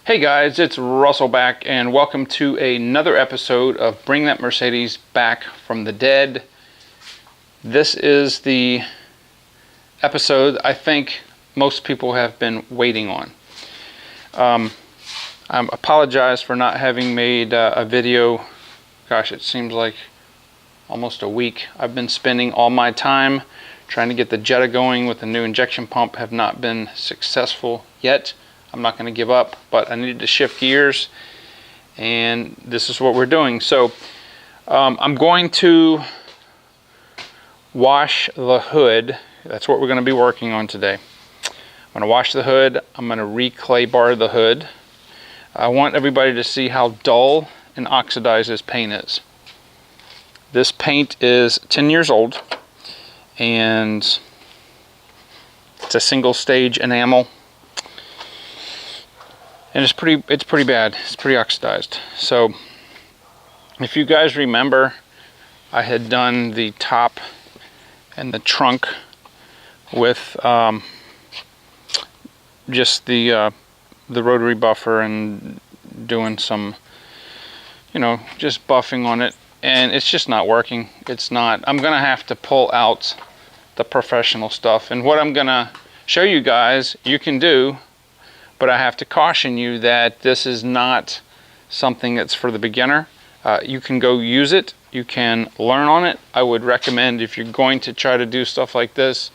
Hey guys, it's Russell back and welcome to another episode of Bring That Mercedes Back from the Dead. This is the episode I think most people have been waiting on. I apologize for not having made a video. Gosh, it seems like almost a week. I've been spending all my time trying to get the Jetta going with the new injection pump. Have not been successful yet. I'm not going to give up, but I needed to shift gears, and this is what we're doing. So I'm going to wash the hood. That's what we're going to be working on today. I'm going to wash the hood. I'm going to re-clay bar the hood. I want everybody to see how dull and oxidized this paint is. This paint is 10 years old, and it's a single stage enamel. And it's pretty bad. It's pretty oxidized. So if you guys remember, I had done the top and the trunk with just the rotary buffer and doing some, just buffing on it, and it's just not working. It's not. I'm gonna have to pull out the professional stuff, and what I'm gonna show you guys you can do. But I have to caution you that this is not something that's for the beginner. You can go use it. You can learn on it. I would recommend, if you're going to try to do stuff like this,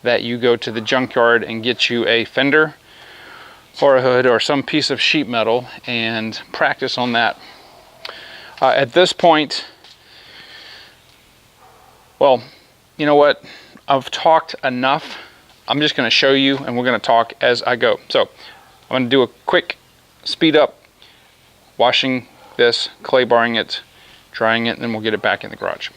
that you go to the junkyard and get you a fender or a hood or some piece of sheet metal and practice on that. At this point, well, you know what? I've talked enough. I'm just going to show you, and we're going to talk as I go. So I'm going to do a quick speed up, washing this, clay barring it, drying it, and then we'll get it back in the garage.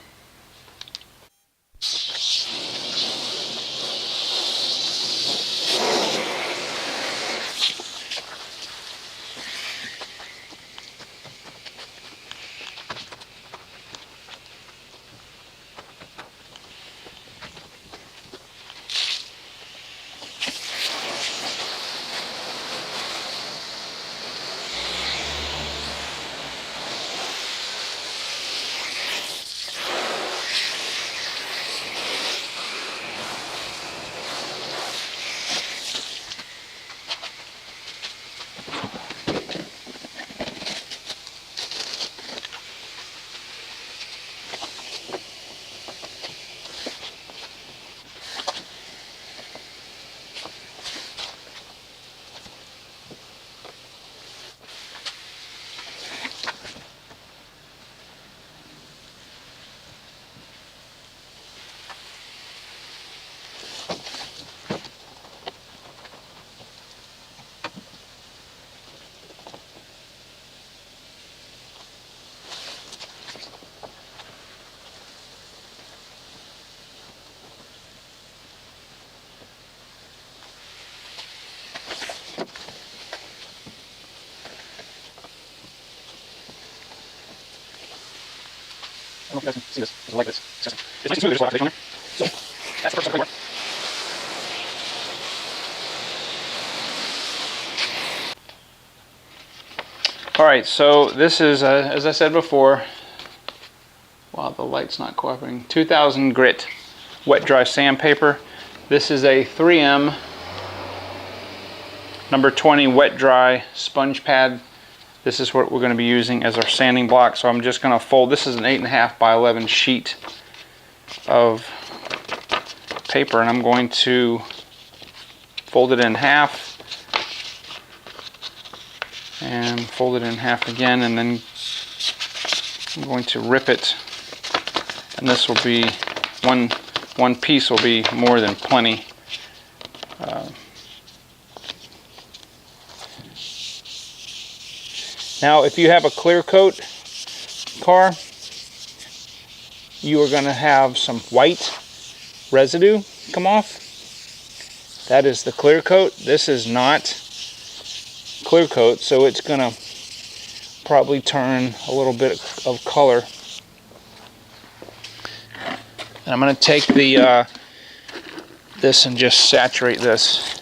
I don't know if you guys can see this. It's like this. It's nice and smooth. There's a lot of oxidation on there. So that's the first step. Alright, so this is, as I said before, wow, the light's not cooperating, 2000 grit wet dry sandpaper. This is a 3M number 20 wet dry sponge pad. This is what we're going to be using as our sanding block. So I'm just going to fold. This is an 8.5 by 11 sheet of paper, and I'm going to fold it in half and fold it in half again, and then I'm going to rip it, and this will be one piece will be more than plenty. Now, if you have a clear coat car, you are going to have some white residue come off. That is the clear coat. This is not clear coat, so it's going to probably turn a little bit of color. And I'm going to take the this and just saturate this.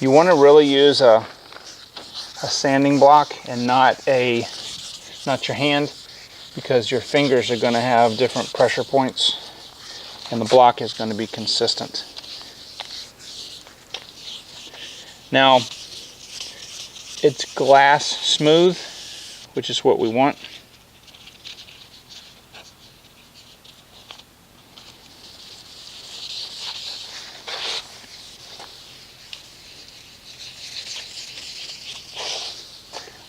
You want to really use a sanding block and not your hand, because your fingers are going to have different pressure points and the block is going to be consistent. Now, it's glass smooth, which is what we want.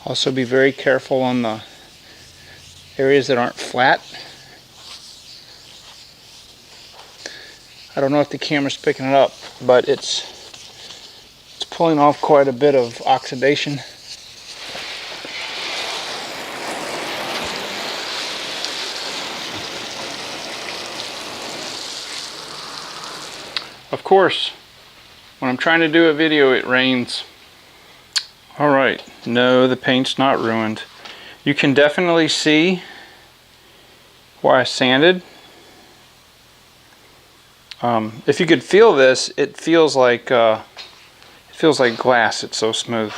Also be very careful on the areas that aren't flat. I don't know if the camera's picking it up, but it's pulling off quite a bit of oxidation. Of course, when I'm trying to do a video, it rains. Alright, no, the paint's not ruined. You can definitely see where I sanded. If you could feel this, it feels like glass. It's so smooth.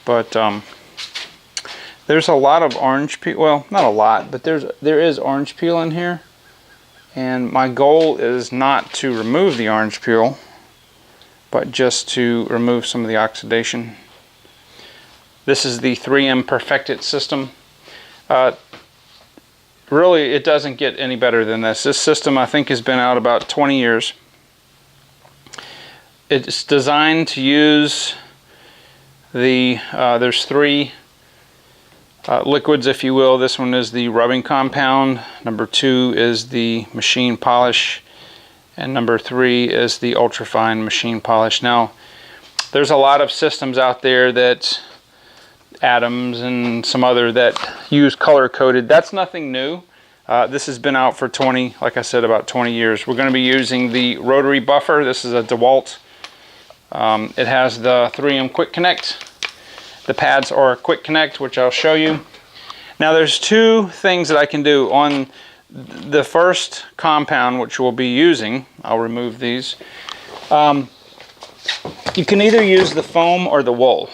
But there's a lot of orange peel. Well, not a lot, but there is orange peel in here. And my goal is not to remove the orange peel, but just to remove some of the oxidation. This is the 3M Perfected system. Really, it doesn't get any better than this. This system, I think, has been out about 20 years. It's designed to use there's three liquids, if you will. This one is the rubbing compound, number 2 is the machine polish, and number 3 is the ultrafine machine polish. Now, there's a lot of systems out there that Adams and some other that use color coded. That's nothing new. This has been out for like I said, about 20 years. We're going to be using the rotary buffer. This is a DeWalt. It has the 3M Quick Connect. The pads are Quick Connect, which I'll show you. Now there's two things that I can do on the first compound, which we'll be using. I'll remove these. You can either use the foam or the wool.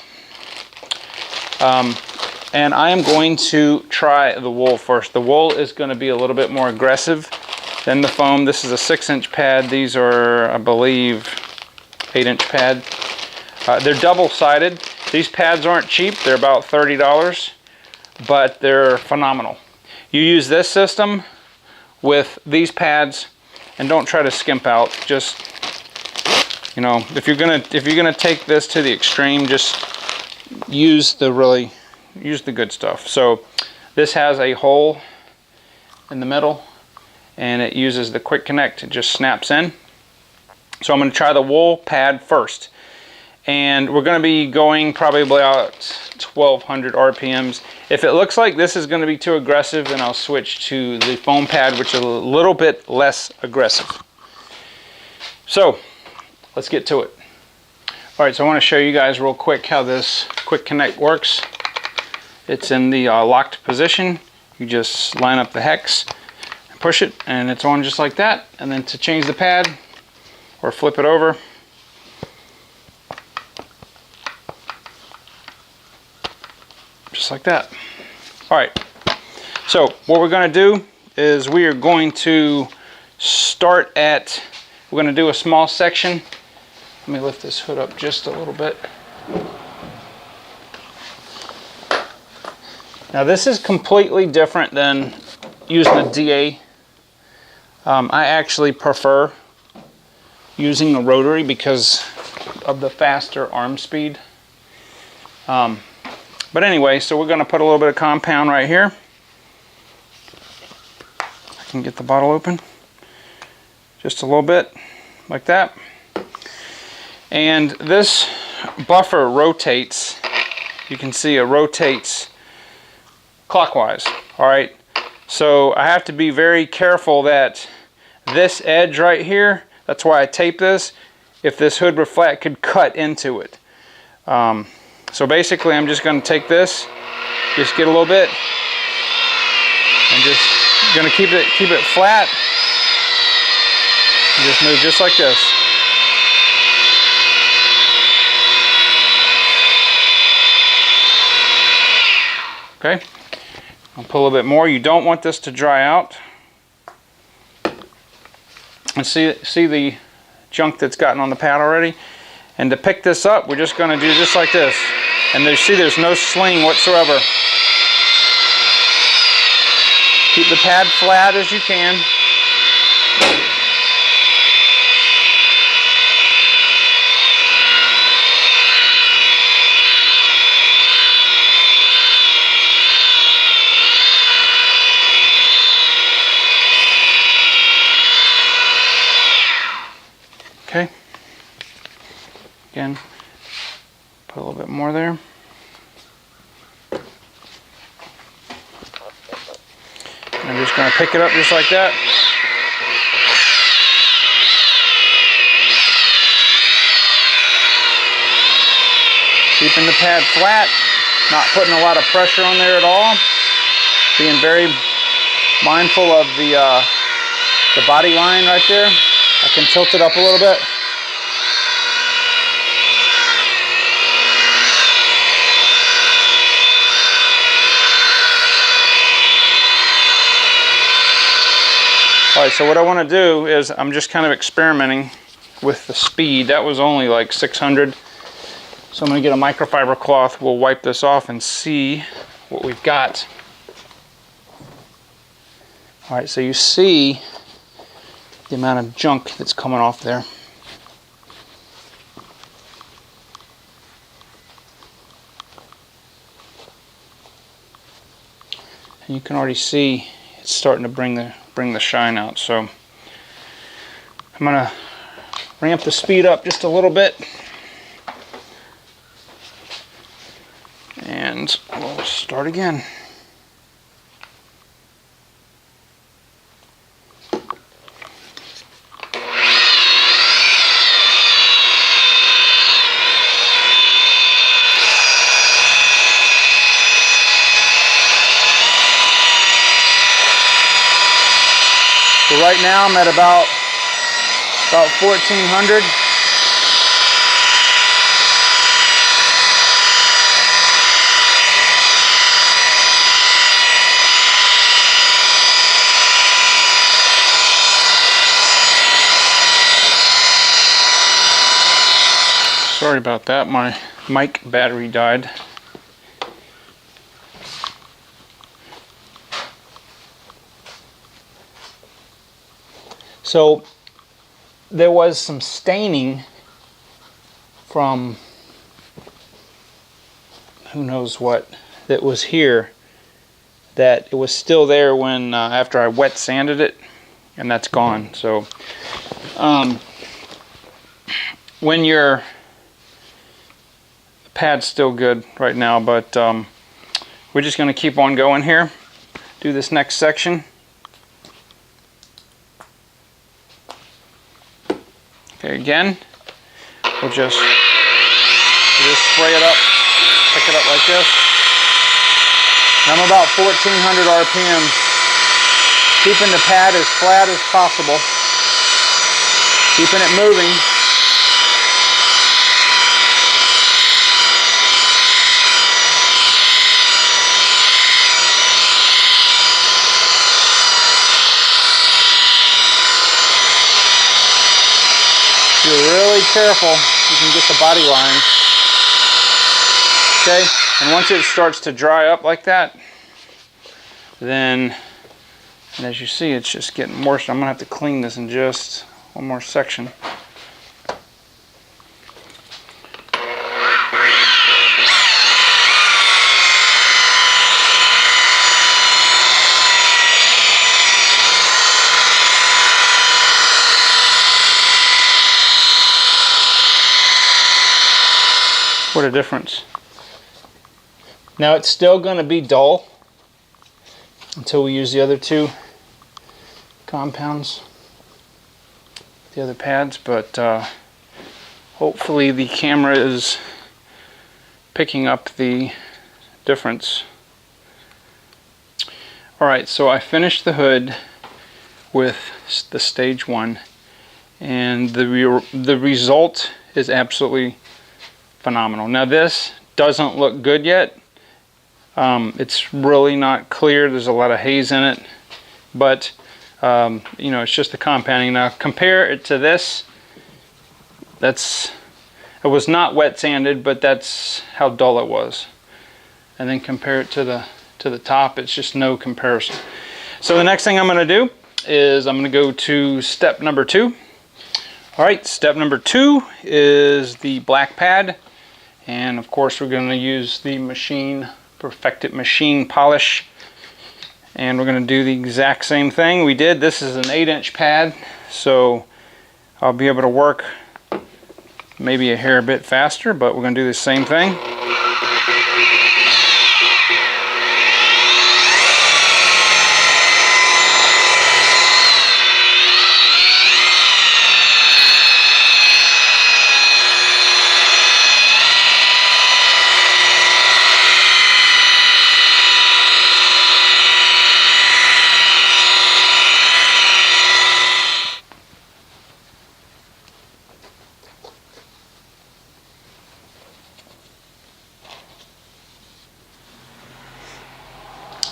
And I am going to try the wool first. The wool is going to be a little bit more aggressive than the foam. This is a 6-inch pad. These are, I believe, 8-inch pad. They're double-sided. These pads aren't cheap. They're about $30, but they're phenomenal. You use this system with these pads, and don't try to skimp out. Just, you know, if you're gonna take this to the extreme, just use the good stuff. So this has a hole in the middle, and it uses the Quick Connect. It just snaps in. So I'm going to try the wool pad first, and we're going to be going probably about 1200 RPMs. If it looks like this is going to be too aggressive, then I'll switch to the foam pad, which is a little bit less aggressive. So let's get to it. Alright, so I want to show you guys real quick how this Quick Connect works. It's in the locked position. You just line up the hex, and push it, and it's on just like that. And then to change the pad or flip it over, just like that. Alright, so what we're going to do is we are going to start at, we're going to do a small section. Let me lift this hood up just a little bit. Now this is completely different than using a DA. I actually prefer using a rotary because of the faster arm speed. But anyway, so we're going to put a little bit of compound right here. I can get the bottle open. Just a little bit, like that. And this buffer rotates. You can see it rotates clockwise. Alright, so I have to be very careful that this edge right here, that's why I tape this, if this hood were flat, could cut into it. So basically I'm just going to take this, just get a little bit, and just going to keep it flat, and just move just like this. Okay, I'll put a little bit more. You don't want this to dry out. And see the junk that's gotten on the pad already? And to pick this up, we're just going to do just like this. And there's no sling whatsoever. Keep the pad flat as you can. Okay. Again, put a little bit more there. And I'm just going to pick it up just like that. Keeping the pad flat, not putting a lot of pressure on there at all. Being very mindful of the body line right there. I can tilt it up a little bit. Alright, so what I want to do is I'm just kind of experimenting with the speed. That was only like 600. So I'm going to get a microfiber cloth. We'll wipe this off and see what we've got. Alright, so you see the amount of junk that's coming off there. And you can already see it's starting to bring the shine out. So I'm going to ramp the speed up just a little bit. And we'll start again. So right now I'm at about 1400. Sorry about that, my mic battery died. So there was some staining from who knows what that was here, that it was still there when after I wet sanded it, and that's gone. So when your pad's still good right now, but we're just going to keep on going here, do this next section. Okay, again, we'll just spray it up, pick it up like this. And I'm about 1400 RPMs, keeping the pad as flat as possible, keeping it moving. If you're really careful, you can get the body lines. Okay, and once it starts to dry up like that, then, and as you see, it's just getting worse. I'm going to have to clean this in just one more section. What a difference. Now it's still going to be dull until we use the other two compounds, the other pads, but hopefully the camera is picking up the difference. Alright, so I finished the hood with the stage 1, and the result is absolutely phenomenal. Now this doesn't look good yet, It's really not clear. There's a lot of haze in it, but you know, it's just the compounding. Now compare it to this. It was not wet sanded, but that's how dull it was. And then compare it to the top. It's just no comparison. So the next thing I'm going to do is I'm going to go to step number 2. All right, step number 2 is the black pad, and of course we're going to use the Perfected Machine polish, and we're going to do the exact same thing we did. This is an 8-inch pad, so I'll be able to work maybe a hair bit faster, but we're going to do the same thing.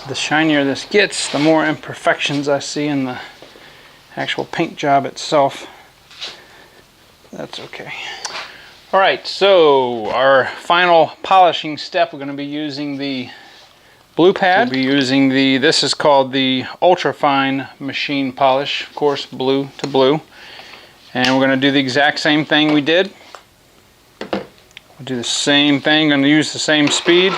The shinier this gets, the more imperfections I see in the actual paint job itself. That's okay. All right, so our final polishing step, we're going to be using the blue pad. We'll be using this is called the Ultra Fine Machine Polish, of course, blue to blue. And we're going to do the exact same thing we did. We'll do the same thing, going to use the same speed.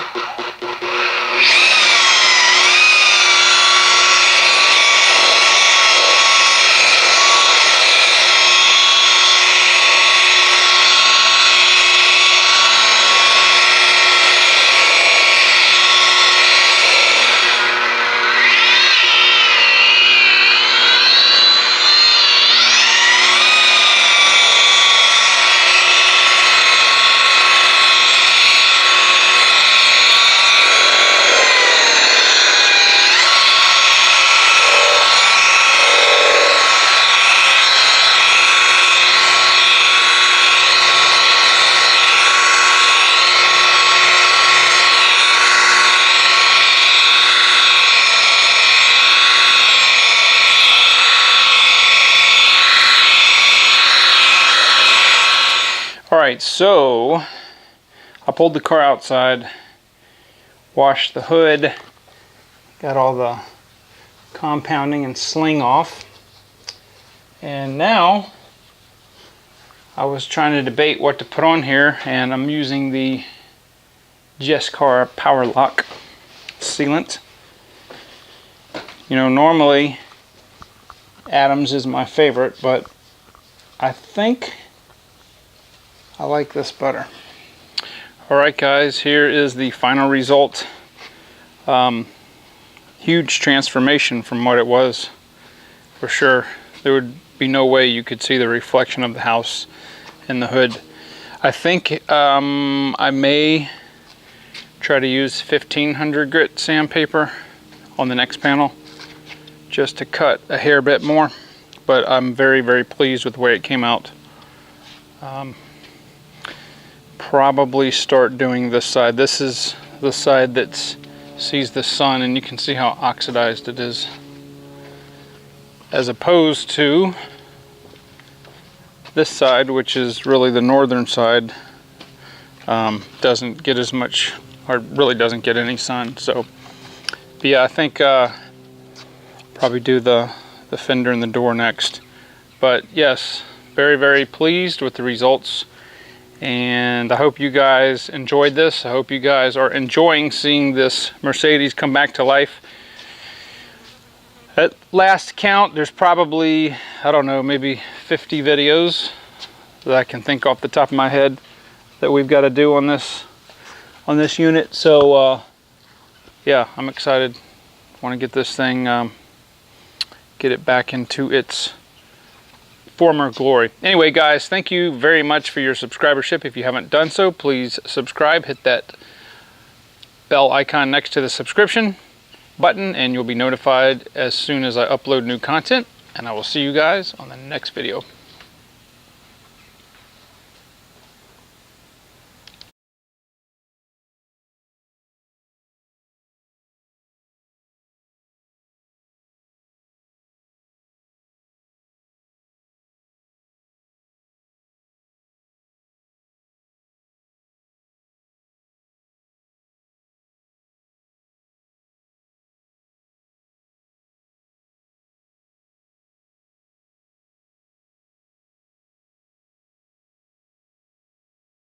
Alright, so I pulled the car outside, washed the hood, got all the compounding and sling off, and now I was trying to debate what to put on here, and I'm using the Jescar Powerlock sealant. You know, normally Adams is my favorite, but I think I like this better. Alright guys, here is the final result. Huge transformation from what it was, for sure. There would be no way you could see the reflection of the house in the hood. I think I may try to use 1500 grit sandpaper on the next panel just to cut a hair bit more, but I'm very, very pleased with the way it came out. Probably start doing this side. This is the side that sees the sun, and you can see how oxidized it is, as opposed to this side, which is really the northern side. Doesn't get as much, or really doesn't get any sun. So but yeah, I think probably do the fender and the door next. But yes, very, very pleased with the results, and I hope you guys enjoyed this. I hope you guys are enjoying seeing this Mercedes come back to life. At last count, there's probably, I don't know, maybe 50 videos that I can think off the top of my head that we've got to do on this unit. So yeah, I'm excited. Want to get this thing, get it back into its former glory. Anyway guys, thank you very much for your subscribership. If you haven't done so, please subscribe, hit that bell icon next to the subscription button, and you'll be notified as soon as I upload new content. And I will see you guys on the next video.